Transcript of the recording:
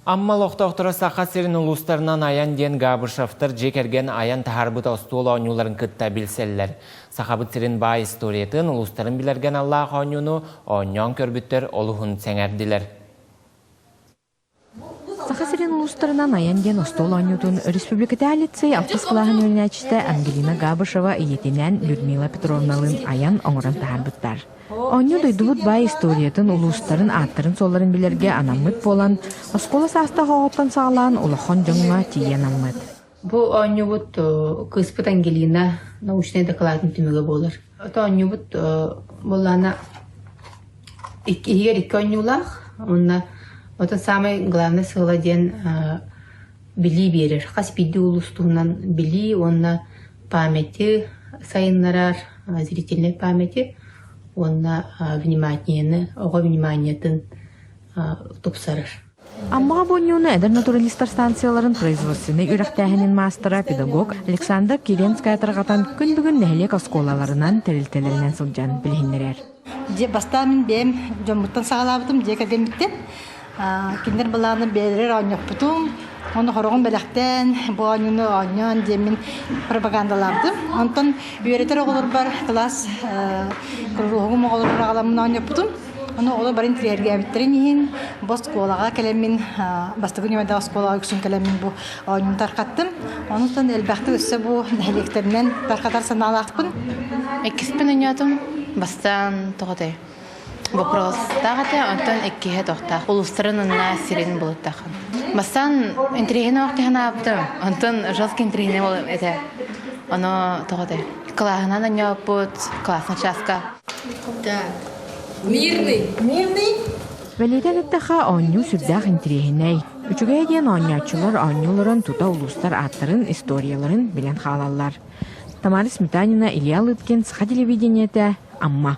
Амма лоқтоқтыры сақа серін ұлыстарынан аян ден Габышевтыр жекерген аян тахарбыт остуыл оңюларын күтті білселлер. Сақабыт серін бай историятын ұлыстарын білерген Аллах оңюну оңян көрбіттер олуғын сәңерділер. Сақа серін ұлыстарынан аян ден остуыл оңютын республикада әлітсей алтыс қылағын өрінәчісті Ангелина Габышева иетінен Людмила Петровналын аян оңырын тахарбыттар. Оңю дойдубут бай историятын улустарын аттарын соларын билерге анаммыт болан, оскола састағы оттан сағалан улахон жоңға тиен аммыт. Бу оңю бут кыспыт Ангелина научный докладын түмігі болыр. Это оңю бут болана егер екі оңюлақ, онна отын самый главный сыладен били берер. Қас биді улустуынан били, онна памяти сайынларар, зрительный памяти, онна вниманиятын топсарыр. Аммаға бонюны әдір натуралистар станцияларын производственный үрәқтәхінен мастера педагог Александр Керенская тарғатан күн-бүгін нәхілек осколаларынан тәрілтелерінен сылжан білгендерер. Бастан бем жомуттан сағалабытым, кәгеміктен. Кендер баланы берер оңық бұтым. Оны хорогон белектен, бу оңуну оңон демин пропагандалардым. Онтон үйретер оғылыр бар класс, күрруғым оғылыр ағаламын оңық бұтым. Оны олы бар интерьерге әбіттерін ең, бос қолаға кәлемін, бастығы немедағы қолаға үксін кәлемін бұ оңын тарқаттым. Онықтан әлбәқті өсі бұ нәхелектерінен тарқатар саналақпын. Эккиспен өңетім, бастан тоғыдай. Вопрос тағаты, онтан эккиhe тоқта. Улустарын онна сирен болып тақын. Бастан интерьеріне оқтығын аптым, онтан жолскі интерьеріне болып әті. Оны тоғыдай. Клағынан өңеп бұд, классный часка. Мирный. Вәлейден әттіға оңю сүрдәқ интерьеріней. Үчіге дейін оңячылар оңюларын тута улустар аттарын, историяларын білен қалалар. Тамара Сметанина, Илья Лыткин, Саха телевидениеті, Амма.